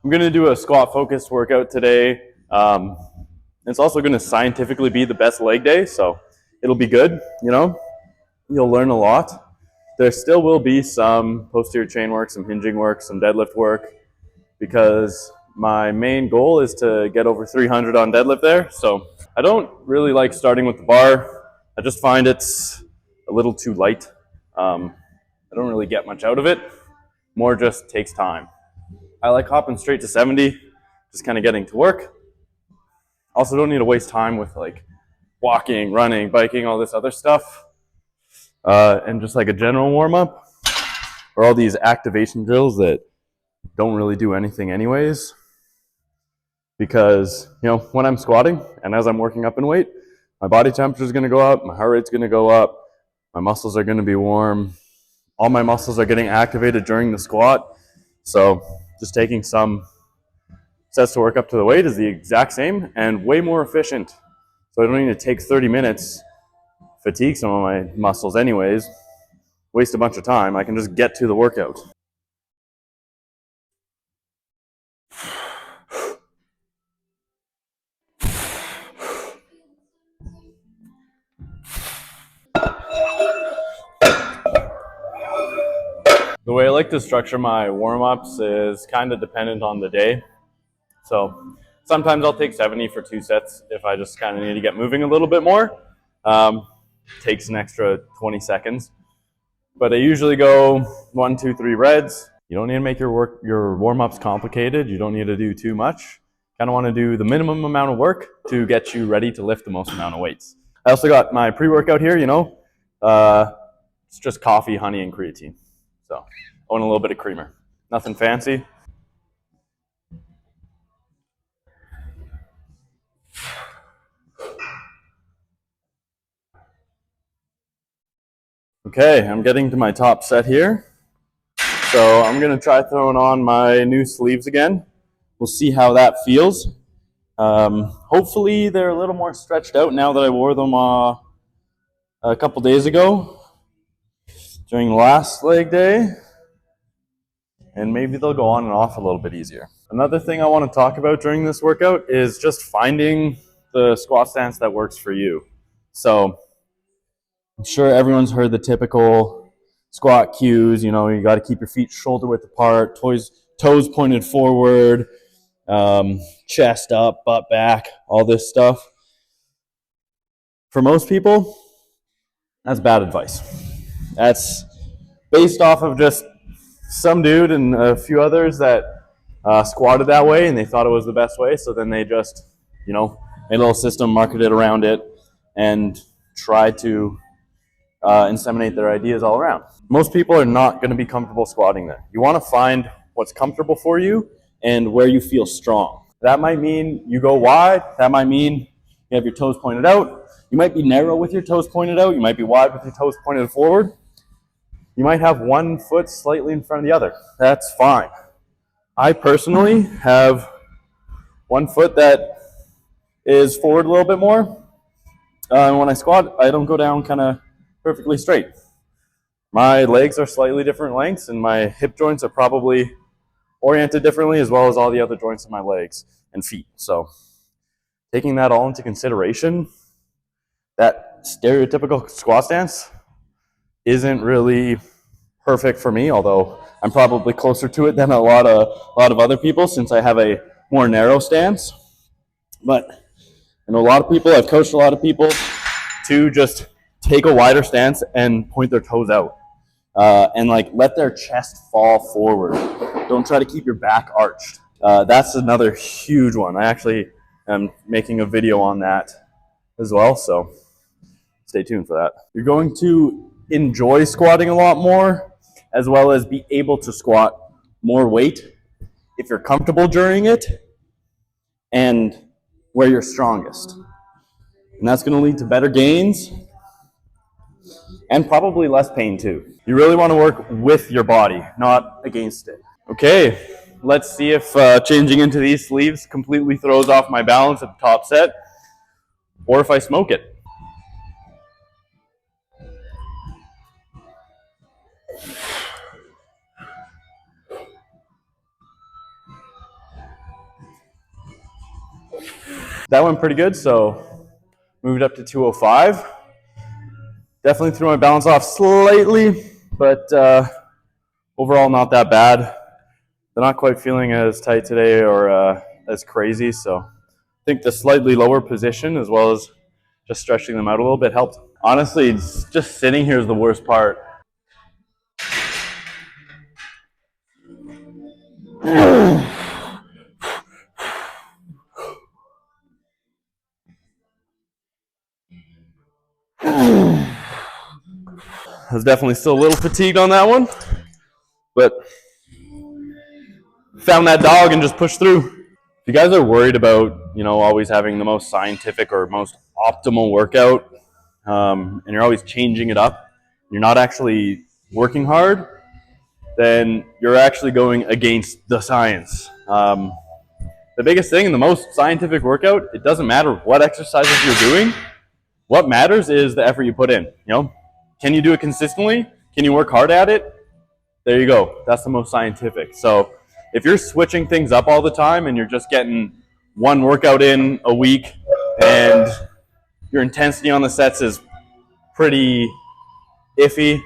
I'm going to do a squat focused workout today. It's also going to scientifically be the best leg day, so it'll be good, you know. You'll learn a lot. There still will be some posterior chain work, some hinging work, some deadlift work, because my main goal is to get over 300 on deadlift there. So I don't really like starting with the bar. I just find it's a little too light. I don't really get much out of it. More just takes time. I like hopping straight to 70, just kind of getting to work. Also don't need to waste time with like walking, running, biking, all this other stuff. And just like a general warm up or all these activation drills that don't really do anything anyways. Because, you know, when I'm squatting and as I'm working up in weight, my body temperature is going to go up, my heart rate's going to go up, my muscles are going to be warm. All my muscles are getting activated during the squat. So just taking some sets to work up to the weight is the exact same and way more efficient. So I don't need to take 30 minutes, fatigue some of my muscles anyways, waste a bunch of time. I can just get to the workout. The way I like to structure my warm-ups is kind of dependent on the day. So sometimes I'll take 70 for 2 sets if I just kind of need to get moving a little bit more. Takes an extra 20 seconds. But I usually go 1, 2, 3 reds. You don't need to make your warm-ups complicated. You don't need to do too much. Kind of want to do the minimum amount of work to get you ready to lift the most amount of weights. I also got my pre-workout here, you know. It's just coffee, honey, and creatine. So I want a little bit of creamer. Nothing fancy. Okay, I'm getting to my top set here. So I'm going to try throwing on my new sleeves again. We'll see how that feels. Hopefully they're a little more stretched out now that I wore them a couple days ago during last leg day. And maybe they'll go on and off a little bit easier. Another thing I want to talk about during this workout is just finding the squat stance that works for you. So I'm sure everyone's heard the typical squat cues. You know, you got to keep your feet shoulder width apart, toes pointed forward, chest up, butt back, all this stuff. For most people, that's bad advice. That's based off of just some dude and a few others that squatted that way and they thought it was the best way. So then they just, you know, made a little system, marketed around it, and tried to inseminate their ideas all around. Most people are not going to be comfortable squatting there. You want to find what's comfortable for you and where you feel strong. That might mean you go wide. That might mean you have your toes pointed out. You might be narrow with your toes pointed out. You might be wide with your toes pointed forward. You might have one foot slightly in front of the other. That's fine. I personally have one foot that is forward a little bit more. And when I squat, I don't go down kind of perfectly straight. My legs are slightly different lengths and my hip joints are probably oriented differently as well as all the other joints of my legs and feet. So taking that all into consideration, that stereotypical squat stance isn't really perfect for me, although I'm probably closer to it than a lot of other people since I have a more narrow stance. But I know a lot of people, I've coached a lot of people to just take a wider stance and point their toes out. And like let their chest fall forward. Don't try to keep your back arched. That's another huge one. I actually am making a video on that as well, so stay tuned for that. You're going to enjoy squatting a lot more, as well as be able to squat more weight if you're comfortable during it and where you're strongest. And that's going to lead to better gains and probably less pain too. You really want to work with your body, not against it. Okay, let's see if changing into these sleeves completely throws off my balance at the top set, or if I smoke it. That went pretty good, so moved up to 205. Definitely threw my balance off slightly, but overall not that bad. They're not quite feeling as tight today or as crazy, so I think the slightly lower position as well as just stretching them out a little bit helped. Honestly, just sitting here is the worst part. I was definitely still a little fatigued on that one, but found that dog and just pushed through. If you guys are worried about, always having the most scientific or most optimal workout, and you're always changing it up, you're not actually working hard, then you're actually going against the science. The biggest thing in the most scientific workout, it doesn't matter what exercises you're doing. What matters is the effort you put in. Can you do it consistently? Can you work hard at it? There you go. That's the most scientific. So if you're switching things up all the time and you're just getting one workout in a week and your intensity on the sets is pretty iffy,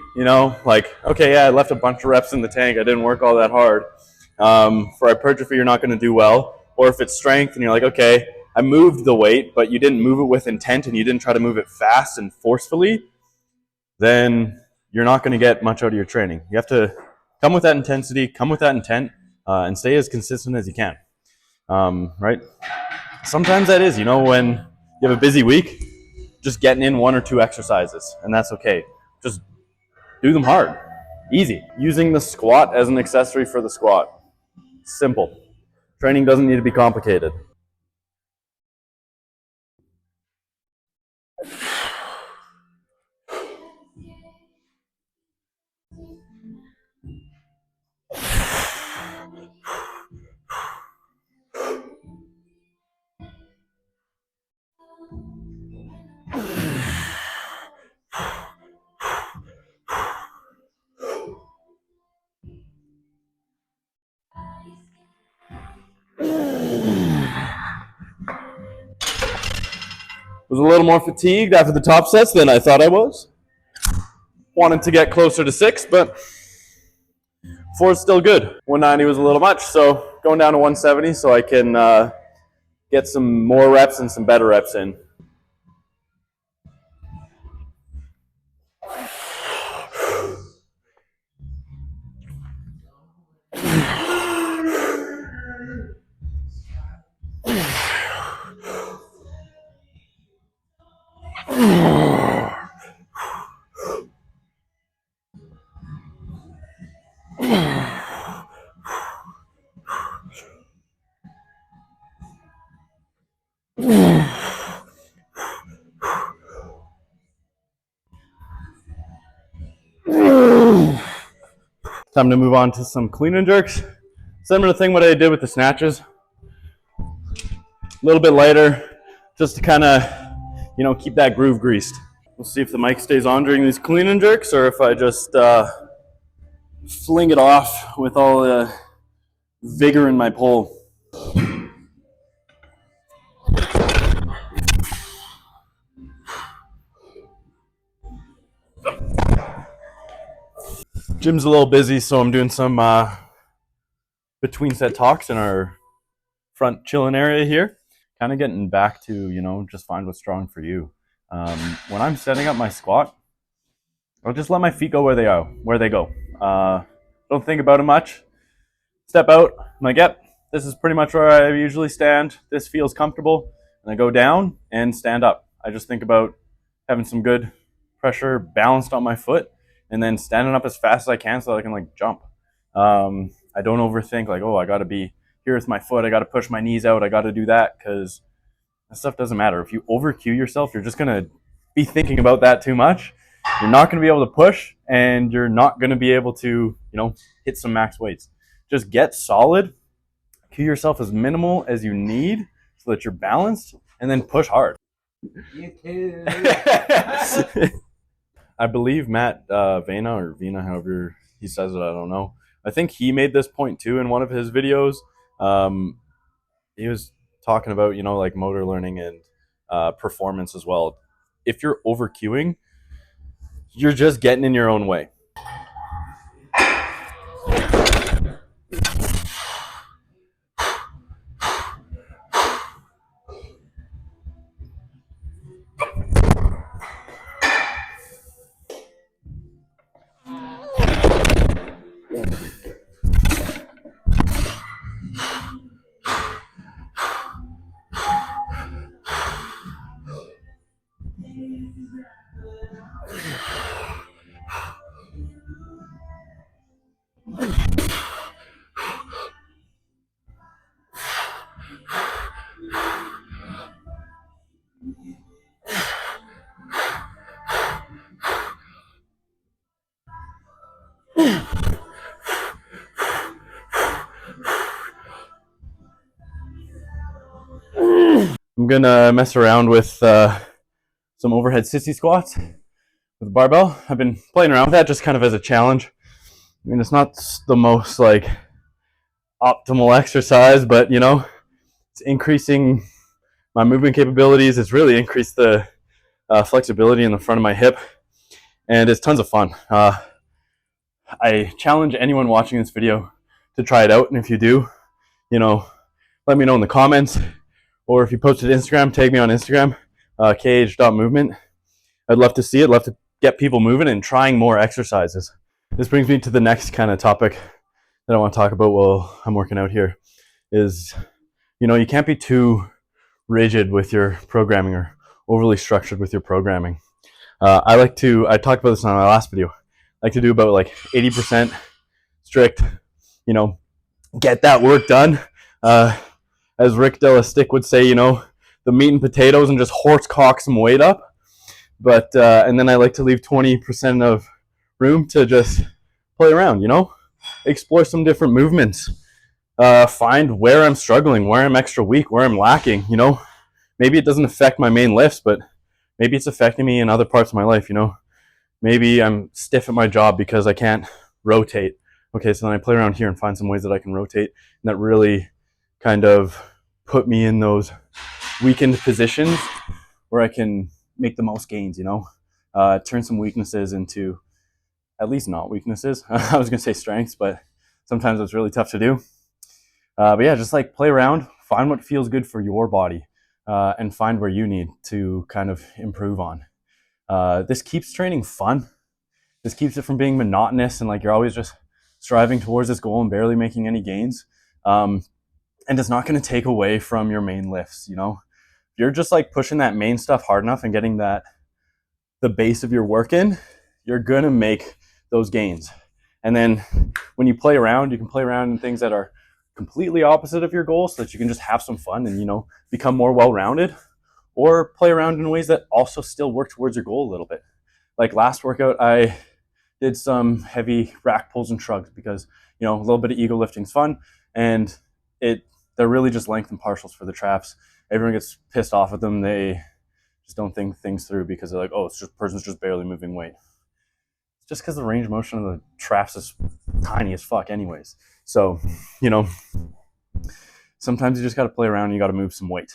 like, okay, yeah, I left a bunch of reps in the tank. I didn't work all that hard. For hypertrophy, you're not going to do well. Or if it's strength and you're like, okay, I moved the weight, but you didn't move it with intent and you didn't try to move it fast and forcefully, then you're not going to get much out of your training. You have to come with that intensity, come with that intent, and stay as consistent as you can. Right? Sometimes that is, when you have a busy week, just getting in one or two exercises, and that's okay. Just do them hard, easy. Using the squat as an accessory for the squat. Simple. Training doesn't need to be complicated. Was a little more fatigued after the top sets than I thought I was. Wanted to get closer to 6, but 4 is still good. 190 was a little much, so going down to 170 so I can get some more reps and some better reps in. Time to move on to some clean and jerks. Similar thing what I did with the snatches. A little bit lighter, just to kind of, keep that groove greased. We'll see if the mic stays on during these clean and jerks or if I just fling it off with all the vigor in my pull. Gym's a little busy, so I'm doing some between set talks in our front chilling area here. Kind of getting back to, just find what's strong for you. When I'm setting up my squat, I'll just let my feet go where they go. Don't think about it much. Step out. I'm like, yep, this is pretty much where I usually stand. This feels comfortable. And I go down and stand up. I just think about having some good pressure balanced on my foot and then standing up as fast as I can so that I can jump. I don't overthink I got to be here with my foot. I got to push my knees out. I got to do that because that stuff doesn't matter. If you over cue yourself, you're just going to be thinking about that too much. You're not going to be able to push and you're not going to be able to, hit some max weights. Just get solid, cue yourself as minimal as you need so that you're balanced, and then push hard. You too. I believe Matt Vena or Vena, however he says it, I don't know. I think he made this point too in one of his videos. He was talking about, you know, like motor learning and performance as well. If you're over cueing, you're just getting in your own way. I'm gonna mess around with some overhead sissy squats with a barbell. I've been playing around with that just kind of as a challenge. I mean, it's not the most like optimal exercise, but you know, it's increasing my movement capabilities. It's really increased the flexibility in the front of my hip, and it's tons of fun. I challenge anyone watching this video to try it out, and if you do, you know, let me know in the comments, or if you post it to Instagram, tag me on Instagram, kh.movement. I'd love to see it. I'd love to get people moving and trying more exercises. This brings me to the next kind of topic that I want to talk about while I'm working out here is, you know, you can't be too rigid with your programming or overly structured with your programming. I talked about this on my last video. I like to do about like 80% strict, you know, get that work done. As Rick Delastick would say, you know, the meat and potatoes and just horse cock some weight up. But, and then I like to leave 20% of room to just play around, you know, explore some different movements, find where I'm struggling, where I'm extra weak, where I'm lacking, you know. Maybe it doesn't affect my main lifts, but maybe it's affecting me in other parts of my life, you know. Maybe I'm stiff at my job because I can't rotate. Okay, so then I play around here and find some ways that I can rotate, and that really kind of put me in those weakened positions where I can make the most gains, you know. Turn some weaknesses into at least not weaknesses. I was gonna say strengths, but sometimes it's really tough to do. But yeah, just like play around, find what feels good for your body, and find where you need to kind of improve on. This keeps training fun. This keeps it from being monotonous and like you're always just striving towards this goal and barely making any gains. And it's not going to take away from your main lifts, you know. If you're just like pushing that main stuff hard enough and getting that the base of your work in, you're going to make those gains. And then when you play around, you can play around in things that are completely opposite of your goal so that you can just have some fun and, you know, become more well-rounded, or play around in ways that also still work towards your goal a little bit. Like last workout, I did some heavy rack pulls and shrugs because, you know, a little bit of ego lifting is fun, and they're really just length and partials for the traps. Everyone gets pissed off at them. They just don't think things through because they're like, oh, it's just person's just barely moving weight. It's just because the range of motion of the traps is tiny as fuck anyways. So, you know, sometimes you just got to play around and you got to move some weight.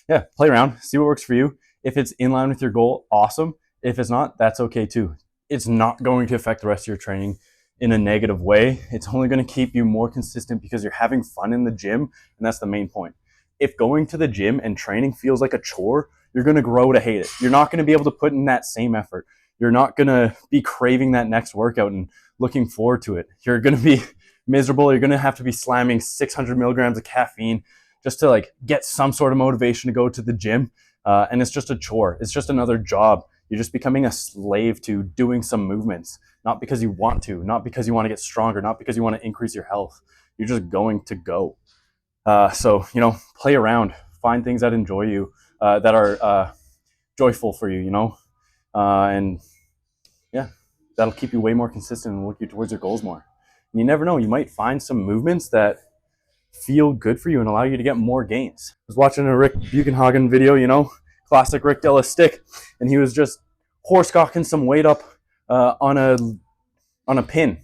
Yeah, play around, see what works for you. If it's in line with your goal, awesome. If it's not, that's okay too. It's not going to affect the rest of your training in a negative way. It's only going to keep you more consistent because you're having fun in the gym, and that's the main point. If going to the gym and training feels like a chore, you're going to grow to hate it. You're not going to be able to put in that same effort. You're not going to be craving that next workout and looking forward to it. You're going to be miserable. You're going to have to be slamming 600 milligrams of caffeine just to like get some sort of motivation to go to the gym. And it's just a chore. It's just another job. You're just becoming a slave to doing some movements, not because you want to, not because you want to get stronger, not because you want to increase your health. You're just going to go. So, you know, play around, find things that enjoy you, that are joyful for you, you know, and yeah, that'll keep you way more consistent and work you towards your goals more. And you never know, you might find some movements that feel good for you and allow you to get more gains. I was watching a Rick Buchenhagen video, you know, classic Rick Delastick, and he was just horse-cocking some weight up on a pin,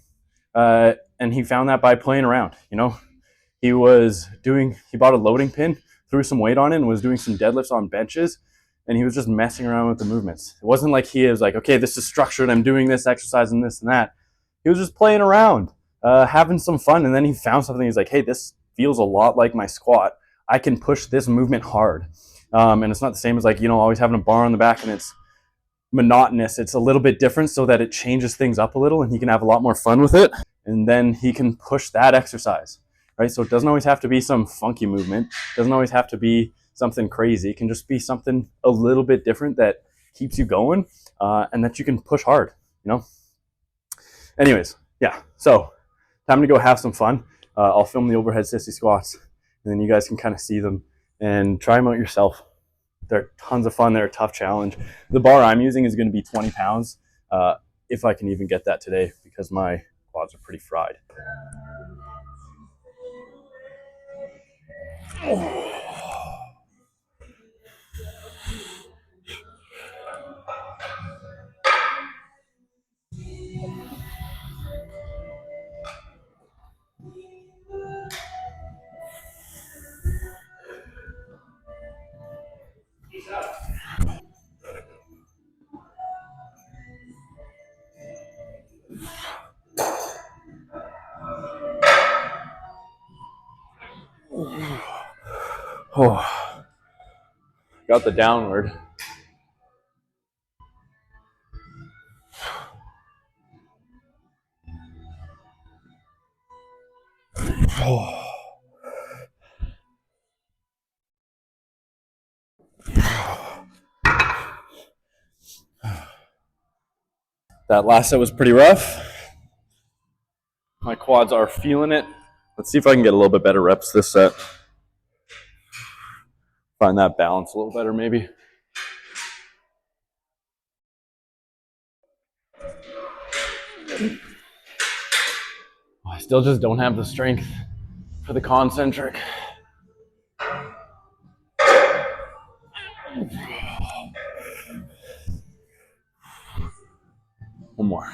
and he found that by playing around. You know, he bought a loading pin, threw some weight on it and was doing some deadlifts on benches, and he was just messing around with the movements. It wasn't like he was like, okay, this is structured, I'm doing this exercise and this and that. He was just playing around, having some fun, and then he found something. He's like, hey, this feels a lot like my squat. I can push this movement hard. And it's not the same as like, always having a bar on the back and it's monotonous. It's a little bit different so that it changes things up a little and he can have a lot more fun with it. And then he can push that exercise, right? So it doesn't always have to be some funky movement. It doesn't always have to be something crazy. It can just be something a little bit different that keeps you going and that you can push hard, Anyways, yeah. So time to go have some fun. I'll film the overhead sissy squats and then you guys can kind of see them and try them out yourself. They're tons of fun. They're a tough challenge. The bar I'm using is going to be 20 pounds if I can even get that today because my quads are pretty fried. Oh, got the downward. Oh. That last set was pretty rough. My quads are feeling it. Let's see if I can get a little bit better reps this set. Find that balance a little better maybe. I still just don't have the strength for the concentric. One more.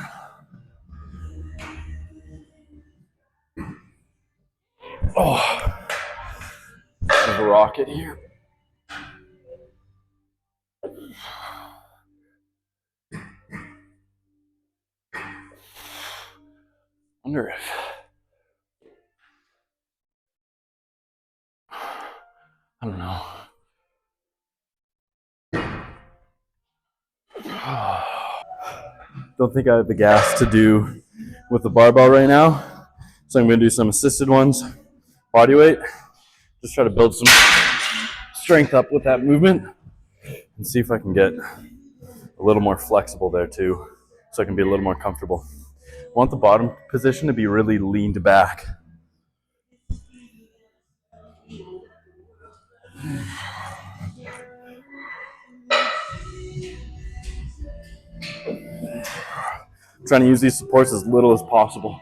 Oh, there's a rocket here. Wonder if I don't know. Don't think I have the gas to do with the barbell right now. So I'm going to do some assisted ones, body weight. Just try to build some strength up with that movement and see if I can get a little more flexible there too, so I can be a little more comfortable. I want the bottom position to be really leaned back. I'm trying to use these supports as little as possible.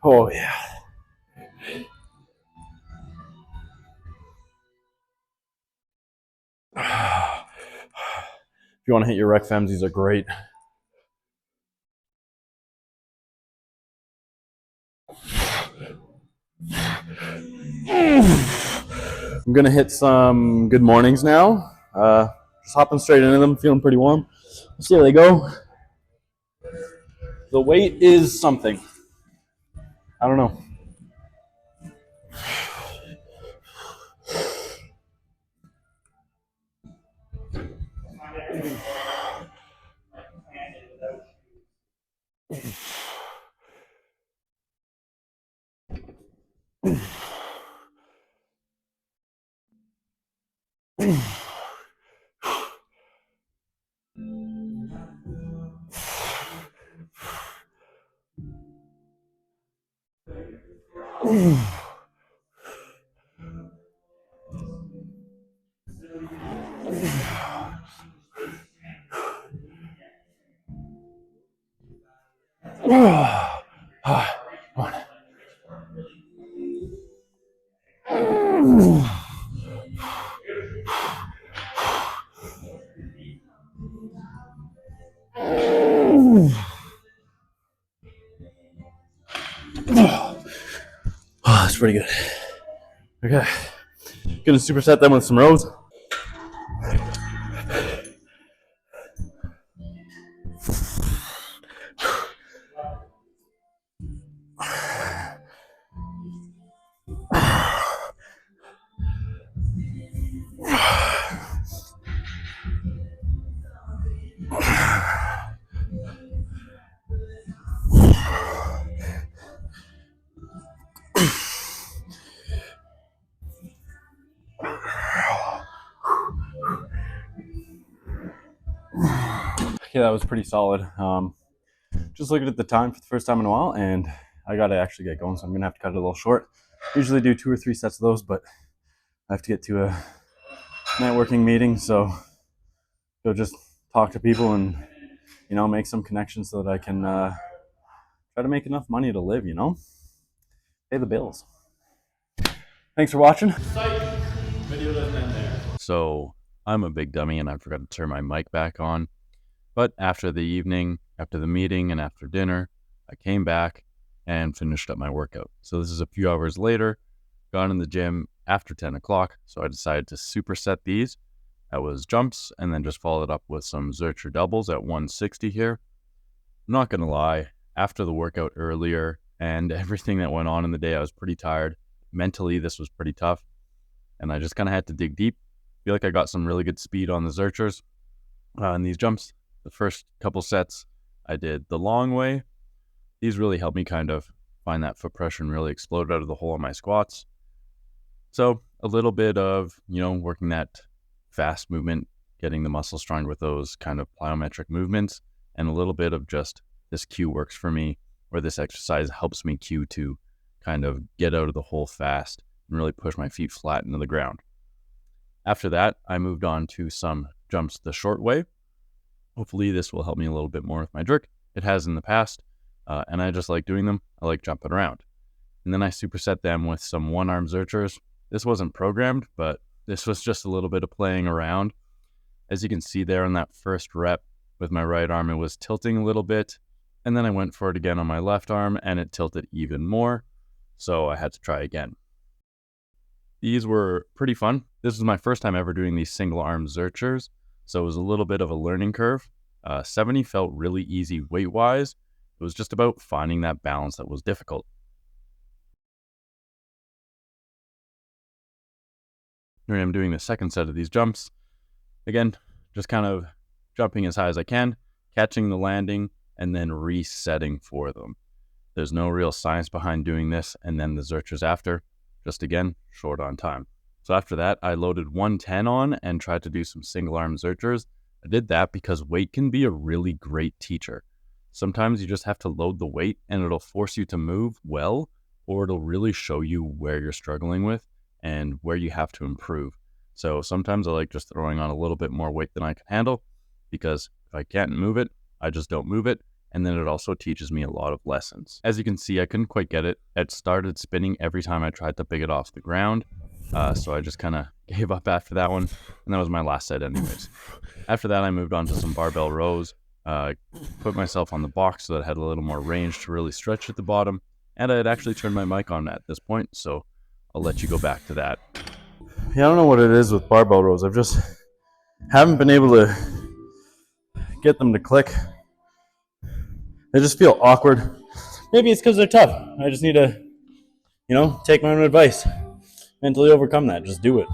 Oh yeah. If you want to hit your rec fems, these are great. I'm gonna hit some good mornings now. Just hopping straight into them, feeling pretty warm. Let's see how they go. The weight is something. I don't know. Oh, that's pretty good. Okay. Gonna superset them with some rows. Okay, that was pretty solid. Just looking at the time for the first time in a while, and I gotta actually get going, so I'm gonna have to cut it a little short. Usually do 2 or 3 sets of those, but I have to get to a networking meeting, so go just talk to people and make some connections so that I can try to make enough money to live. Pay the bills. Thanks for watching. Video doesn't end there. So I'm a big dummy and I forgot to turn my mic back on. But after the evening, after the meeting, and after dinner, I came back and finished up my workout. So this is a few hours later, got in the gym after 10 o'clock. So I decided to superset these. That was jumps and then just followed up with some Zercher doubles at 160 here. I'm not going to lie, after the workout earlier and everything that went on in the day, I was pretty tired. Mentally, this was pretty tough. And I just kind of had to dig deep. I feel like I got some really good speed on the Zerchers in these jumps. The first couple sets, I did the long way. These really helped me kind of find that foot pressure and really explode out of the hole in my squats. So a little bit of, working that fast movement, getting the muscle strong with those kind of plyometric movements, and a little bit of just this cue works for me, or this exercise helps me cue to kind of get out of the hole fast and really push my feet flat into the ground. After that, I moved on to some jumps the short way. Hopefully this will help me a little bit more with my jerk. It has in the past, and I just like doing them. I like jumping around. And then I superset them with some one-arm Zerchers. This wasn't programmed, but this was just a little bit of playing around. As you can see there on that first rep with my right arm, it was tilting a little bit. And then I went for it again on my left arm, and it tilted even more. So I had to try again. These were pretty fun. This was my first time ever doing these single arm Zerchers, so it was a little bit of a learning curve. 70 felt really easy weight-wise. It was just about finding that balance that was difficult. Here I am doing the second set of these jumps. Again, just kind of jumping as high as I can, catching the landing, and then resetting for them. There's no real science behind doing this, and then the Zerchers after. Just again, short on time. So after that, I loaded 110 on and tried to do some single arm Zerchers. I did that because weight can be a really great teacher. Sometimes you just have to load the weight and it'll force you to move well, or it'll really show you where you're struggling with and where you have to improve. So sometimes I like just throwing on a little bit more weight than I can handle, because if I can't move it, I just don't move it. And then it also teaches me a lot of lessons. As you can see, I couldn't quite get it. It started spinning every time I tried to pick it off the ground. So I just kind of gave up after that one. And that was my last set anyways. After that, I moved on to some barbell rows. Put myself on the box so that I had a little more range to really stretch at the bottom. And I had actually turned my mic on at this point, so I'll let you go back to that. Yeah, I don't know what it is with barbell rows. I've just haven't been able to get them to click. They just feel awkward. Maybe it's because they're tough. I just need to, take my own advice. Mentally overcome that. Just do it.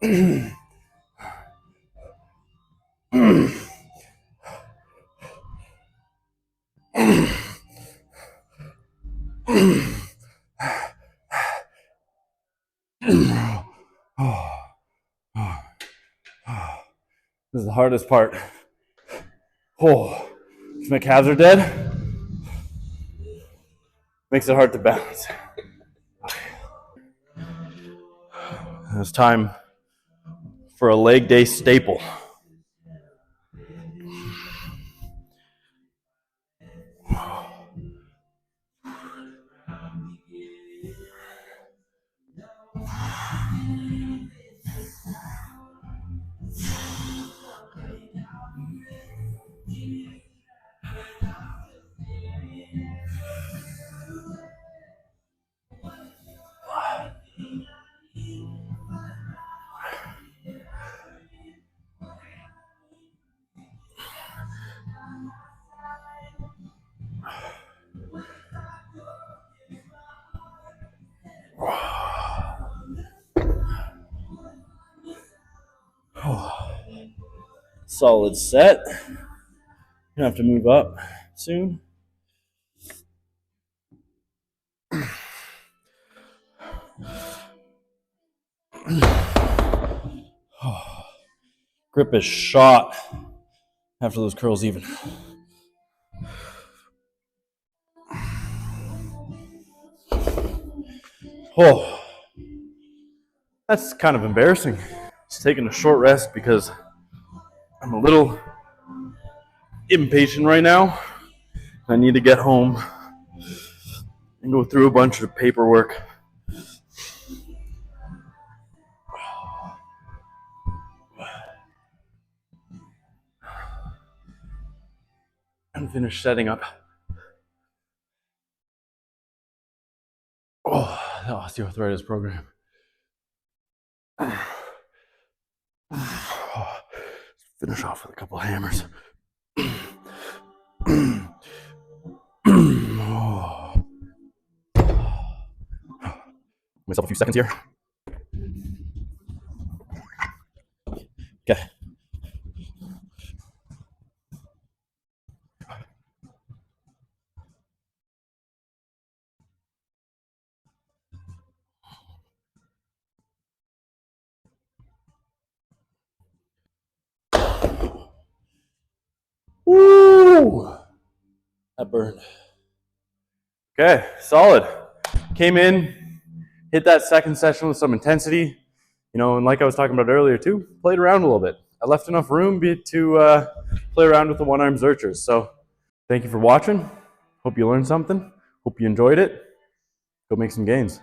This is the hardest part. Oh, if my calves are dead, makes it hard to balance. It's time for a leg day staple. Solid set. Gonna have to move up soon. Grip is shot after those curls even. Oh, that's kind of embarrassing. Just taking a short rest because I'm a little impatient right now. I need to get home and go through a bunch of paperwork. And finish setting up. Oh, the osteoarthritis program. Finish off with a couple hammers. Myself a few seconds here. Okay. Woo! That burned. Okay, solid. Came in, hit that second session with some intensity. You know, and like I was talking about earlier too, played around a little bit. I left enough room to play around with the one-arm zerchers. So thank you for watching. Hope you learned something. Hope you enjoyed it. Go make some gains.